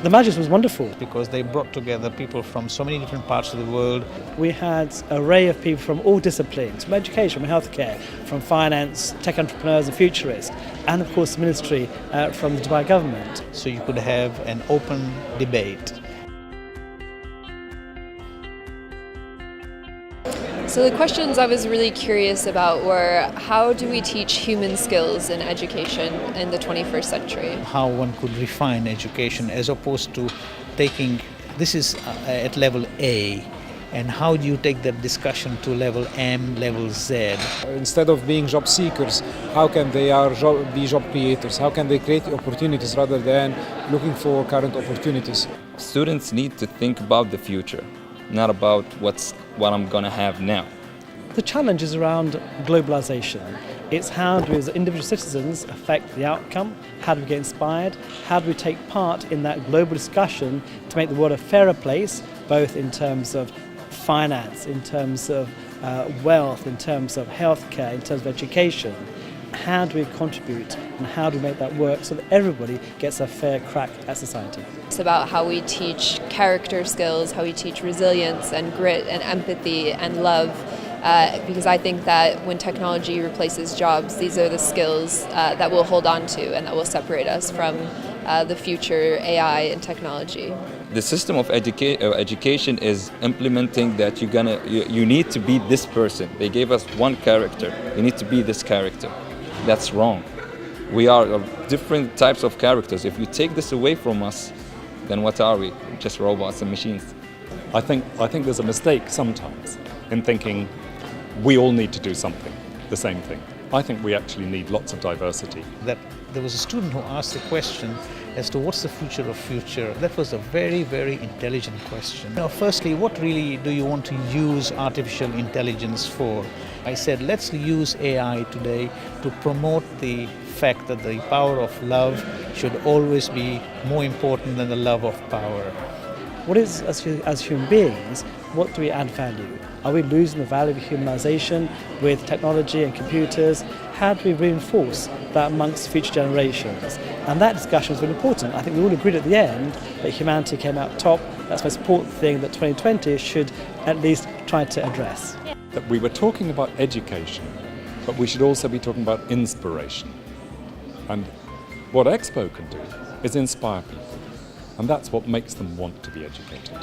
The Majlis was wonderful. Because they brought together people from so many different parts of the world. We had an array of people from all disciplines, from education, from healthcare, from finance, tech entrepreneurs and futurists, and of course the ministry from the Dubai government. So you could have an open debate. So the questions I was really curious about were, how do we teach human skills in education in the 21st century? How one could refine education as opposed to taking, this is at level A, and how do you take that discussion to level M, level Z? Instead of being job seekers, how can they be job creators? How can they create opportunities rather than looking for current opportunities? Students need to think about the future, not about what I'm going to have now. The challenge is around globalization. It's how do we as individual citizens affect the outcome? How do we get inspired? How do we take part in that global discussion to make the world a fairer place, both in terms of finance, in terms of wealth, in terms of healthcare, in terms of education? How do we contribute and how do we make that work so that everybody gets a fair crack at society? It's about how we teach character skills, how we teach resilience and grit and empathy and love, because I think that when technology replaces jobs, these are the skills that we'll hold on to and that will separate us from the future AI and technology. The system of education is implementing that you need to be this person. They gave us one character. You need to be this character. That's wrong. We are different types of characters. If you take this away from us, then what are we? Just robots and machines. I think there's a mistake sometimes in thinking we all need to do something, the same thing. I think we actually need lots of diversity. That there was a student who asked the question as to what's the future of future. That was a very, very intelligent question. Now, firstly, what really do you want to use artificial intelligence for? I said, let's use AI today to promote the fact that the power of love should always be more important than the love of power. What is, as human beings, what do we add value? Are we losing the value of humanization with technology and computers? How do we reinforce that amongst future generations? And that discussion is really important. I think we all agreed at the end that humanity came out top. That's the most important thing that 2020 should at least try to address. That we were talking about education, but we should also be talking about inspiration. And what Expo can do is inspire people. And that's what makes them want to be educated.